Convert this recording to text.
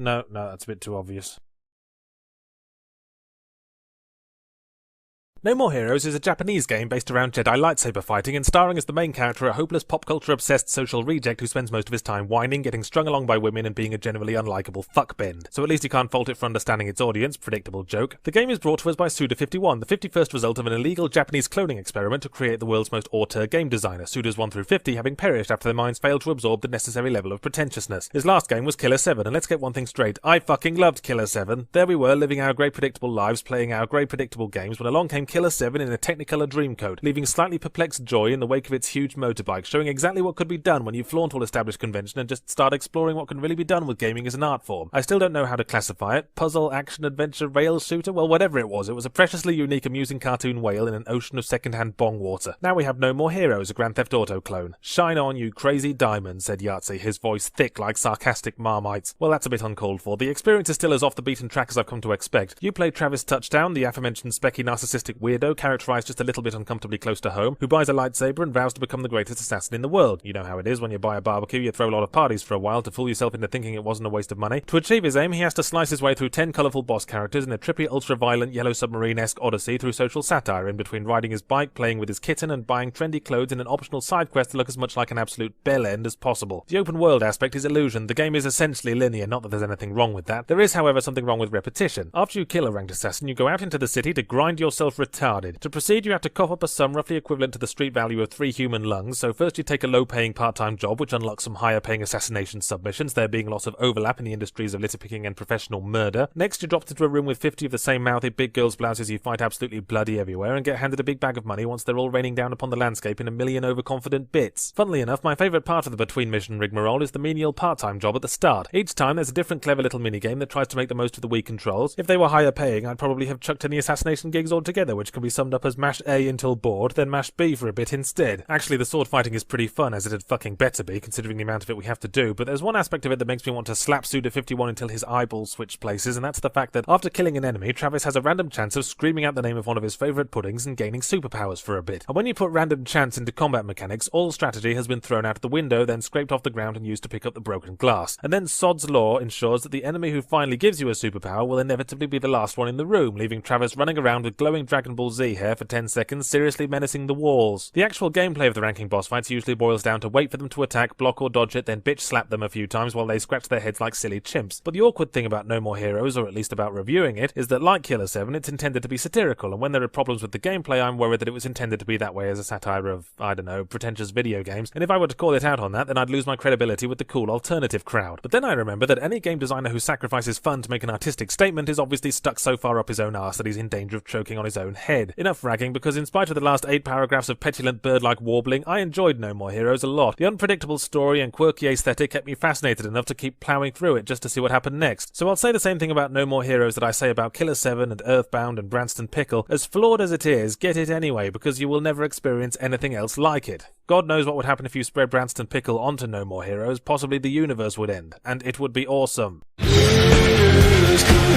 No, that's a bit too obvious. No More Heroes is a Japanese game based around Jedi lightsaber fighting and starring as the main character a hopeless pop culture obsessed social reject who spends most of his time whining, getting strung along by women and being a generally unlikable fuckbend. So at least you can't fault it for understanding its audience, predictable joke. The game is brought to us by Suda51, the 51st result of an illegal Japanese cloning experiment to create the world's most auteur game designer, Sudas 1 through 50 having perished after their minds failed to absorb the necessary level of pretentiousness. His last game was Killer 7, and let's get one thing straight, I fucking loved Killer 7. There we were, living our great predictable lives, playing our great predictable games, when along came Killer 7 in a Technicolor Dreamcoat, leaving slightly perplexed joy in the wake of its huge motorbike, showing exactly what could be done when you flaunt all established convention and just start exploring what can really be done with gaming as an art form. I still don't know how to classify it. Puzzle, action, adventure, rail shooter? Well, whatever it was a preciously unique, amusing cartoon whale in an ocean of second-hand bong water. Now we have No More Heroes, a Grand Theft Auto clone. Shine on, you crazy diamond, said Yahtzee, his voice thick like sarcastic Marmites. Well, that's a bit uncalled for. The experience is still as off the beaten track as I've come to expect. You play Travis Touchdown, the aforementioned specky narcissistic weirdo, characterized just a little bit uncomfortably close to home, who buys a lightsaber and vows to become the greatest assassin in the world. You know how it is, when you buy a barbecue, you throw a lot of parties for a while to fool yourself into thinking it wasn't a waste of money. To achieve his aim, he has to slice his way through 10 colourful boss characters in a trippy, ultra-violent, Yellow Submarine-esque odyssey through social satire, in between riding his bike, playing with his kitten, and buying trendy clothes in an optional side quest to look as much like an absolute bell end as possible. The open world aspect is illusion. The game is essentially linear, not that there's anything wrong with that. There is, however, something wrong with repetition. After you kill a ranked assassin, you go out into the city to grind yourself retarded. To proceed, you have to cough up a sum roughly equivalent to the street value of 3 human lungs, so first you take a low-paying part-time job which unlocks some higher-paying assassination submissions, there being lots of overlap in the industries of litter-picking and professional murder. Next, you're dropped into a room with 50 of the same mouthy big girls' blouses you fight absolutely bloody everywhere, and get handed a big bag of money once they're all raining down upon the landscape in a million overconfident bits. Funnily enough, my favourite part of the between-mission rigmarole is the menial part-time job at the start. Each time there's a different clever little minigame that tries to make the most of the Wii controls. If they were higher-paying, I'd probably have chucked any assassination gigs altogether, which can be summed up as mash A until bored, then mash B for a bit instead. Actually, the sword fighting is pretty fun, as it had fucking better be, considering the amount of it we have to do, but there's one aspect of it that makes me want to slap Suda51 until his eyeballs switch places, and that's the fact that after killing an enemy, Travis has a random chance of screaming out the name of one of his favourite puddings and gaining superpowers for a bit. And when you put random chance into combat mechanics, all strategy has been thrown out of the window, then scraped off the ground and used to pick up the broken glass. And then Sod's Law ensures that the enemy who finally gives you a superpower will inevitably be the last one in the room, leaving Travis running around with glowing Dragon Ball Z hair for 10 seconds, seriously menacing the walls. The actual gameplay of the ranking boss fights usually boils down to wait for them to attack, block or dodge it, then bitch slap them a few times while they scratch their heads like silly chimps. But the awkward thing about No More Heroes, or at least about reviewing it, is that like Killer 7, it's intended to be satirical, and when there are problems with the gameplay, I'm worried that it was intended to be that way as a satire of, I don't know, pretentious video games, and if I were to call it out on that, then I'd lose my credibility with the cool alternative crowd. But then I remember that any game designer who sacrifices fun to make an artistic statement is obviously stuck so far up his own arse that he's in danger of choking on his own head. Enough ragging, because in spite of the last 8 paragraphs of petulant bird-like warbling, I enjoyed No More Heroes a lot. The unpredictable story and quirky aesthetic kept me fascinated enough to keep ploughing through it just to see what happened next. So I'll say the same thing about No More Heroes that I say about Killer 7 and Earthbound and Branston Pickle. As flawed as it is, get it anyway, because you will never experience anything else like it. God knows what would happen if you spread Branston Pickle onto No More Heroes. Possibly the universe would end, and it would be awesome. Lose control.